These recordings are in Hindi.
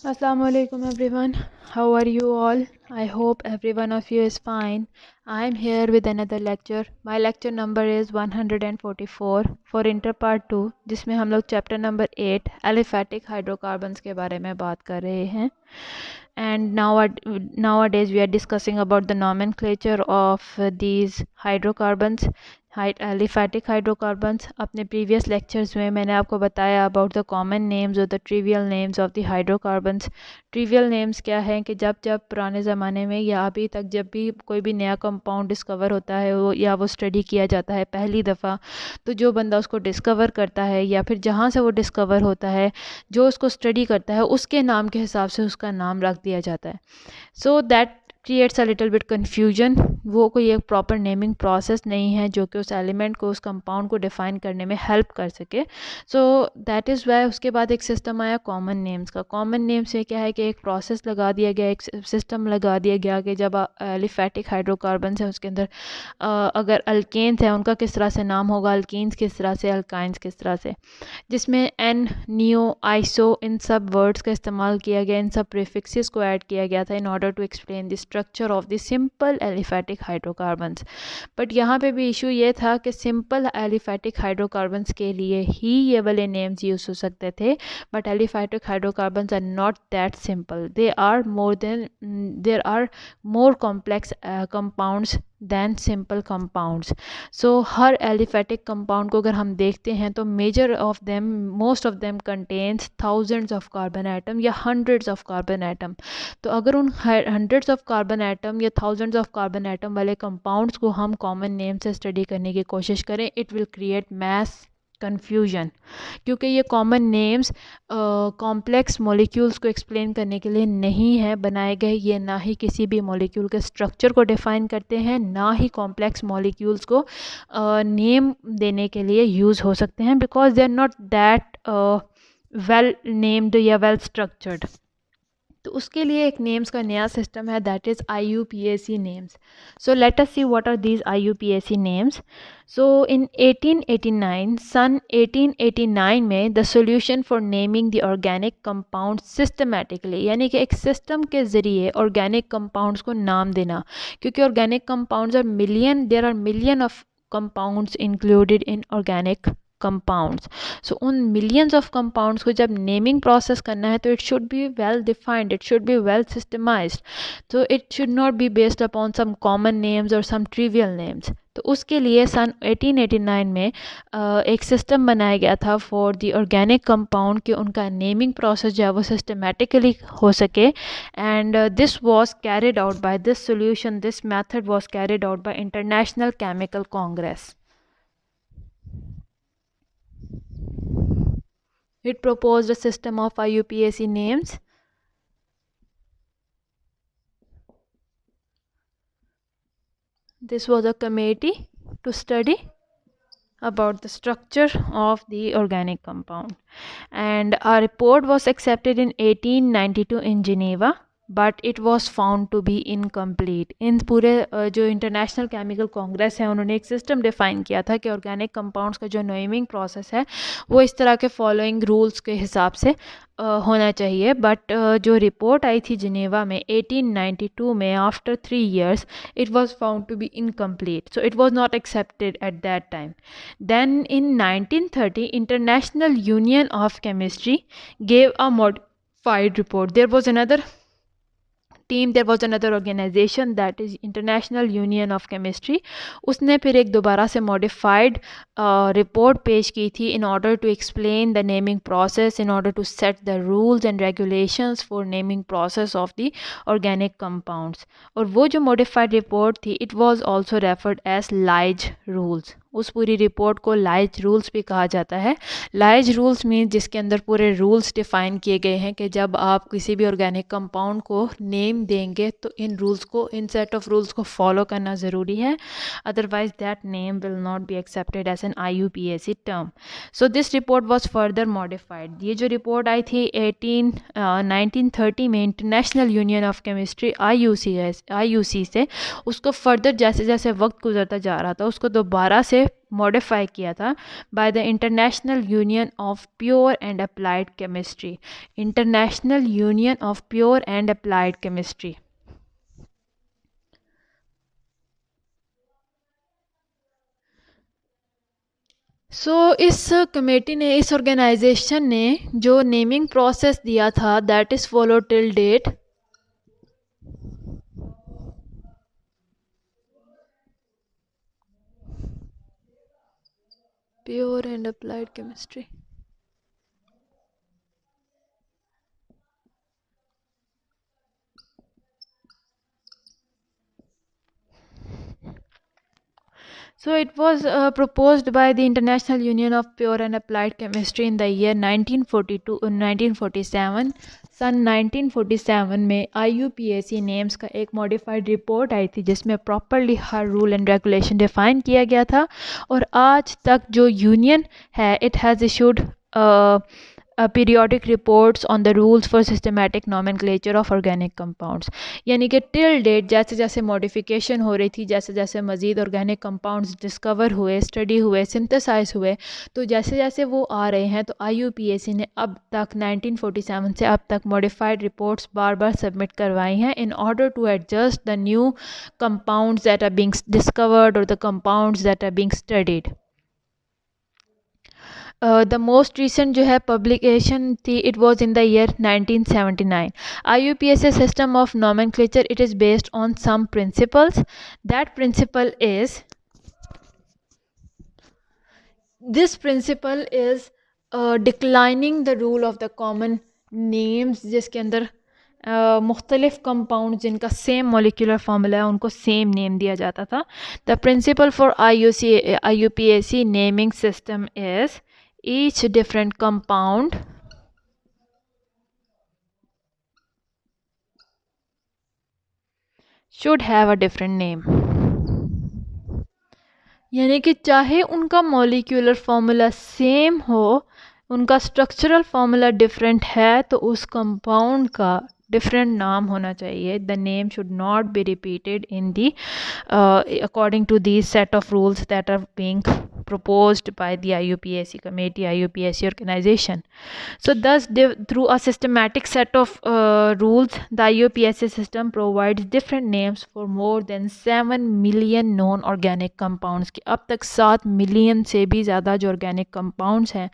Assalamu alaikum everyone. How are you all? I hope every one of you is fine. I am here with another lecture. My lecture number is 144 for Inter Part 2 जिसमें हम लोग चैप्टर नंबर 8 एलिफेटिक हाइड्रोकार्बन्स के बारे में बात कर रहे हैं. And nowadays we are discussing about the nomenclature of these hydrocarbons, aliphatic hydrocarbons. अपने previous lectures में मैंने आपको बताया about the common names or the trivial names of the hydrocarbons. Trivial names क्या है कि जब जब पुराने ज़माने में या अभी तक जब भी कोई भी नया कंपाउंड डिस्कवर होता है वो स्टडी किया जाता है पहली दफ़ा, तो जो बंदा उसको डिस्कवर करता है या फिर जहाँ से वो डिस्कवर होता है, जो उसको स्टडी करता है, उसके नाम के हिसाब से उसका नाम रख दिया जाता है. So that creates a little bit confusion. वो कोई एक प्रॉपर नेमिंग प्रोसेस नहीं है जो कि उस एलिमेंट को, उस कंपाउंड को डिफ़ाइन करने में हेल्प कर सके. सो दैट इज़ वाई उसके बाद एक सिस्टम आया कॉमन नेम्स का. कॉमन नेम्स में क्या है कि एक प्रोसेस लगा दिया गया, एक सिस्टम लगा दिया गया कि जब एलिफेटिक हाइड्रोकार्बन्स है उसके अंदर अगर अल्केन्स है उनका किस तरह से नाम होगा, अल्कीन्स किस तरह से, अल्काइंस किस तरह से, जिसमें एन, नियो, आइसो, इन सब वर्ड्स का इस्तेमाल किया गया, इन सब प्रीफिक्सेस को ऐड किया गया था in order to explain the structure of the simple aliphatic hydrocarbons. But यहाँ पे भी इशू ये था कि सिंपल एलिफेटिक हाइड्रोकार्बन्स के लिए ही ये वाले नेम्स यूज़ हो सकते थे. But aliphatic hydrocarbons are not that simple. There are more complex compounds than simple compounds. So हर एलिफेटिक कंपाउंड को अगर हम देखते हैं तो most of them contains thousands of carbon atom या हंड्रेड्स ऑफ कार्बन एटम. तो अगर उन हंड्रेड्स ऑफ कार्बन एटम या थाउजेंड्स ऑफ कार्बन एटम वाले कंपाउंड्स को हम कॉमन नेम से स्टडी करने की कोशिश करें, it will create mass confusion. क्योंकि ये कॉमन नेम्स कॉम्प्लेक्स मॉलिक्यूल्स को एक्सप्लेन करने के लिए नहीं है बनाए गए. ये ना ही किसी भी मॉलिक्यूल के स्ट्रक्चर को डिफ़ाइन करते हैं, ना ही कॉम्प्लेक्स मॉलिक्यूल्स को नेम देने के लिए यूज़ हो सकते हैं, because they are not that well named या वेल स्ट्रक्चर्ड. तो उसके लिए एक नेम्स का नया सिस्टम है, that is IUPAC names. So let us see what are these IUPAC names. So in 1889 सन 1889 में the solution for naming the organic compound systematically, यानी कि एक सिस्टम के ज़रिए ऑर्गेनिक कंपाउंड्स को नाम देना, क्योंकि organic compounds there are million of compounds included in organic compounds. So उन मिलियंस ऑफ कंपाउंड्स को जब नेमिंग प्रोसेस करना है तो it should be well defined, it should be well systemised. तो it should not be based upon some common names और सम ट्रिवियल नेम्स. तो उसके लिए सन 1889 में एक सिस्टम बनाया गया था फॉर द ऑर्गेनिक कंपाउंड कि उनका नेमिंग प्रोसेस जो है वो सिस्टमेटिकली हो सके. And this was carried out by this solution, this method was carried out by international chemical Congress. It proposed a system of IUPAC names. This was a committee to study about the structure of the organic compound, and a report was accepted in 1892 in Geneva, but it was found to be incomplete. इन पूरे जो इंटरनेशनल केमिकल कांग्रेस है उन्होंने एक सिस्टम डिफ़ाइन किया था कि ऑर्गेनिक कंपाउंड्स का जो नेमिंग प्रोसेस है वो इस तरह के फॉलोइंग रूल्स के हिसाब से होना चाहिए. बट जो रिपोर्ट आई थी जिनेवा में 1892 में, after 3 years it was found to be incomplete, so it was not accepted at that time. Then in 1930 International Union of Chemistry gave a modified report. There was another organization, that is International Union of Chemistry. उसने फिर एक दोबारा से modified report पेश की थी in order to explain the naming process, in order to set the rules and regulations for naming process of the organic compounds. और वो जो modified report थी, it was also referred as Lige rules. उस पूरी रिपोर्ट को लाइज रूल्स भी कहा जाता है. लाइज रूल्स मीन जिसके अंदर पूरे रूल्स डिफ़ाइन किए गए हैं कि जब आप किसी भी ऑर्गेनिक कंपाउंड को नेम देंगे तो इन सेट ऑफ रूल्स को फॉलो करना ज़रूरी है, otherwise that name will not be accepted as an IUPAC term. So this report was further modified. ये जो रिपोर्ट आई थी 1930 में international union of chemistry IUC से, उसको फर्दर जैसे जैसे वक्त गुजरता जा रहा था उसको दोबारा से से मॉडिफाई किया था by the international union of pure and applied chemistry, international union of pure and applied chemistry. इस कमेटी ने, इस ऑर्गेनाइजेशन ने जो नेमिंग प्रोसेस दिया था that is follow till date, pure and applied chemistry. So it was proposed by the International Union of Pure and Applied Chemistry in the year 1942 और 1947। सन 1947 में IUPAC नेम्स का एक मॉडिफाइड रिपोर्ट आई थी जिसमें properly her rule and regulation define किया गया था। और आज तक जो यूनियन है it has issued periodic reports on the rules for systematic nomenclature of organic compounds. यानी कि टिल डेट जैसे जैसे मॉडिफिकेशन हो रही थी, जैसे जैसे मज़ीद ऑर्गेनिक कंपाउंड्स डिस्कवर हुए, स्टडी हुए, सिंथेसाइज हुए, तो जैसे जैसे वो आ रहे हैं तो IUPAC ने अब तक 1947 से अब तक मॉडिफाइड रिपोर्ट्स बार बार सबमिट करवाई हैं in order to adjust the new compounds that are being discovered और the compounds that are being studied. The most recent जो है पब्लिकेशन थी it was in the year 1979। IUPAC system of nomenclature it is based on some principles. That principle is, this principle is declining the rule of the common names, जिसके अंदर मुख्तलिफ कंपाउंड जिनका सेम मोलिकुलर फार्मूला है उनको सेम नेम दिया जाता था। The principle for IUPAC naming system is each different compound should have a different name। यानी कि चाहे उनका मॉलिक्यूलर फार्मूला सेम हो, उनका स्ट्रक्चरल फार्मूला डिफरेंट है तो उस कंपाउंड का डिफरेंट नाम होना चाहिए। The name should not be repeated in the according to the set of rules that are being proposed by the IUPAC committee, IUPAC organization. So thus through a systematic set of rules, the IUPAC system provides different names for more than 7 million known organic compounds। कि अब तक 7 मिलियन से भी ज़्यादा जो ऑर्गेनिक कंपाउंड्स हैं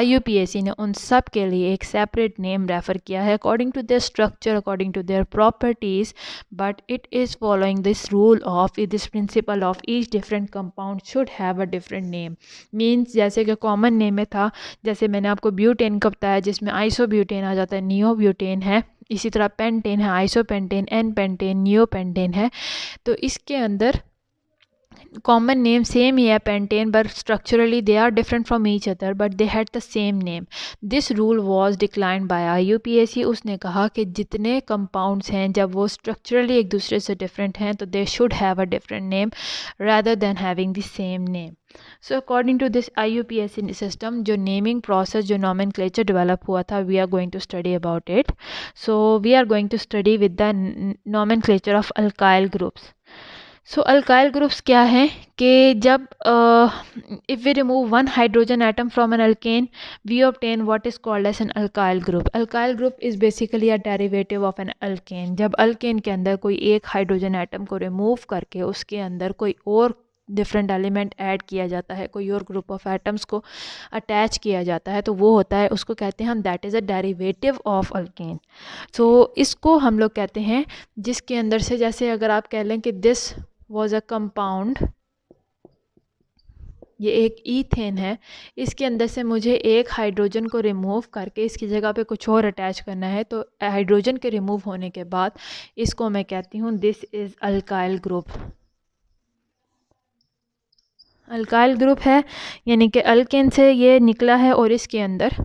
IUPAC ने उन सब के लिए एक सेपरेट नेम रेफ़र किया है according to their structure, according to their properties, but it is following this rule of this principle of each different compound should have a different name. Means जैसे कि कॉमन नेम में था, जैसे मैंने आपको ब्यूटेन का बताया जिसमें आइसोब्यूटेन आ जाता है, नियोब्यूटेन है, इसी तरह पेंटेन है, आइसोपेंटेन, एन पेंटेन, नियोपेंटेन है। तो इसके अंदर कॉमन नेम सेम ही है pentane, but structurally they are different from each other but they had the same name. This rule was declined by IUPAC। उसने कहा कि जितने कंपाउंड्स हैं जब वो स्ट्रक्चरली एक दूसरे से डिफरेंट हैं तो they should have a different name rather than having the same name. So according to this IUPAC system जो नेमिंग प्रोसेस, जो नॉमेनक्लेचर डेवलप हुआ था, we are going to study about it. So we are going to study with the nomenclature of alkyl groups. So alkyl groups क्या हैं कि जब if we remove one hydrogen atom from an alkane we obtain what is called as an alkyl group. Alkyl group is basically a derivative of an alkane. जब अल्केन के अंदर कोई एक हाइड्रोजन एटम को रिमूव करके उसके अंदर कोई और डिफरेंट एलिमेंट ऐड किया जाता है, कोई और ग्रुप ऑफ एटम्स को अटैच किया जाता है, तो वो होता है, उसको कहते हैं हम that is a derivative of alkane. So इसको हम लोग कहते हैं जिसके अंदर से, जैसे अगर आप कह लें कि दिस was a compound, ये एक ईथेन है, इसके अंदर से मुझे एक हाइड्रोजन को रिमूव करके इसकी जगह पे कुछ और अटैच करना है, तो हाइड्रोजन के रिमूव होने के बाद इसको मैं कहती हूँ this is alkyl group. Alkyl group है यानी कि अल्केन से ये निकला है और इसके अंदर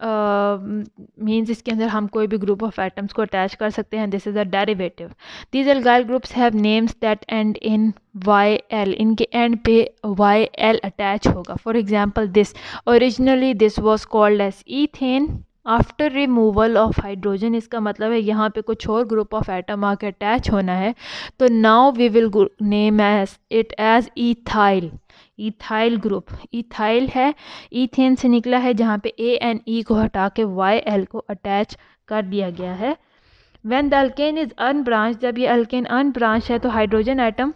मीन्स इसके अंदर हम कोई भी ग्रुप ऑफ एटम्स को अटैच कर सकते हैं। This is a derivative. These alkyl groups have names that end in YL, इनके एंड पे YL अटैच होगा। For example this, originally this was called as ethane after removal of hydrogen, इसका मतलब है यहाँ पे कुछ और ग्रुप ऑफ एटम आके अटैच होना है, तो now we will name as it as ethyl. Ethyl group, ethyl है, इथेन से निकला है, जहाँ पे ए एन ई को हटा के वाई एल को अटैच कर दिया गया है। When the alkane is unbranch, जब ये अल्केन अनब्रांच है तो हाइड्रोजन एटम,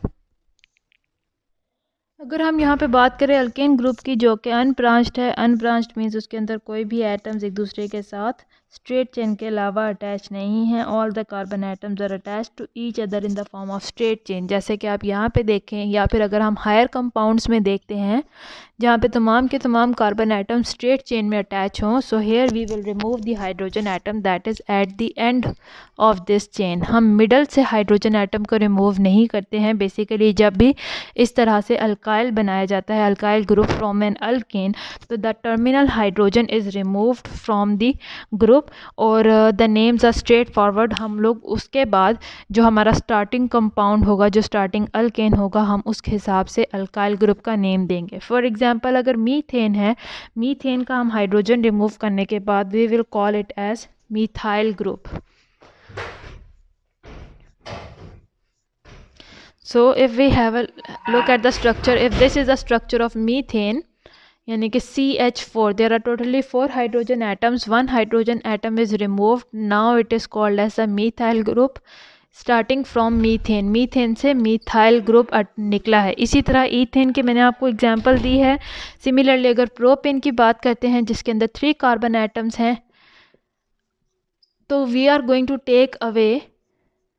अगर हम यहाँ पे बात करें अल्केन ग्रुप की जो कि अनब्रांच्ड है, अनब्रांच्ड मीन्स उसके अंदर कोई भी एटम्स एक दूसरे के साथ स्ट्रेट चेन के अलावा अटैच नहीं है। All the carbon atoms are attach to each other in the form of straight chain, जैसे कि आप यहाँ पे देखें, या फिर अगर हम हायर कंपाउंड्स में देखते हैं जहाँ पे तमाम के तमाम कार्बन एटम स्ट्रेट चेन में अटैच हों। So here we will remove the hydrogen atom that is at the end of this chain. हम मिडल से हाइड्रोजन एटम को रिमूव नहीं करते हैं। बेसिकली जब भी इस तरह से अल्काइल बनाया जाता है, alkyl group from an alkane, तो the terminal hydrogen is removed from the group और the names are straightforward. हम लोग उसके बाद जो हमारा स्टार्टिंग कंपाउंड होगा, जो स्टार्टिंग अल्केन होगा, हम उसके हिसाब से अल्काइल ग्रुप का नेम देंगे। फॉर एग्जांपल अगर मीथेन है, मीथेन का हम हाइड्रोजन रिमूव करने के बाद we will call it as methyl group. So if we have a look at the structure, if this is the structure of methane, यानी कि CH4, there are totally 4 hydrogen atoms, 1 hydrogen atom is removed, now it is called as a methyl group starting from methane। Methane से मिथाइल ग्रुप निकला है। इसी तरह ईथेन के मैंने आपको एग्जांपल दी है। सिमिलरली अगर प्रोपेन की बात करते हैं जिसके अंदर 3 कार्बन एटम्स हैं, तो we are going to take away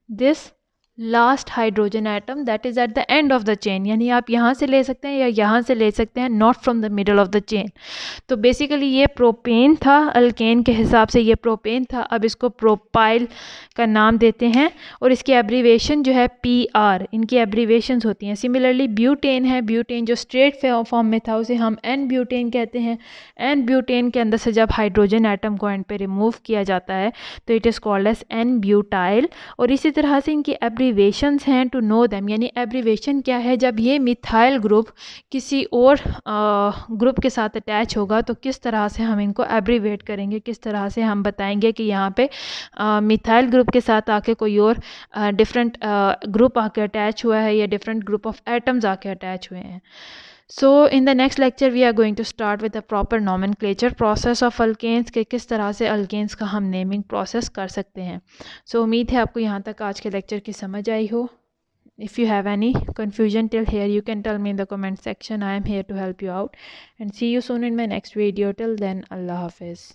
this last hydrogen atom that is at the end of the chain, यानी आप यहाँ से ले सकते हैं या यहाँ से ले सकते हैं, not from the middle of the chain. तो बेसिकली ये प्रोपेन था, अल्केन के हिसाब से ये प्रोपेन था। अब इसको प्रोपाइल का नाम देते हैं और इसकी एब्रीवेशन जो है PR, इनकी एब्रीवेशंस होती हैं। सिमिलरली ब्यूटेन है, ब्यूटेन जो स्ट्रेट फॉर्म में था उसे हम एन ब्यूटेन कहते हैं। एन ब्यूटेन के अंदर से जब हाइड्रोजन एटम को एंड पे रिमूव किया जाता है तो it is called as n butyl. और इसी तरह से इनकी एब्रीवेशंस हैं टू नो दैम, यानी एब्रीवेशन क्या है, जब ये मिथाइल ग्रुप किसी और ग्रुप के साथ अटैच होगा तो किस तरह से हम इनको एब्रीवेट करेंगे, किस तरह से हम बताएंगे कि यहाँ पे मिथाइल ग्रुप के साथ आके कोई और डिफरेंट ग्रुप आके अटैच हुआ है या डिफरेंट ग्रुप ऑफ एटम्स आके अटैच हुए हैं। So in the next lecture we are going to start with the proper nomenclature process of alkanes, के किस तरह से alkanes का हम नेमिंग प्रोसेस कर सकते हैं। So उम्मीद है आपको यहाँ तक आज के लेक्चर की समझ आई हो। If you have any confusion till here, you can tell me in the comment section. I am here to help you out and see you soon in my next video. Till then, Allah Hafiz.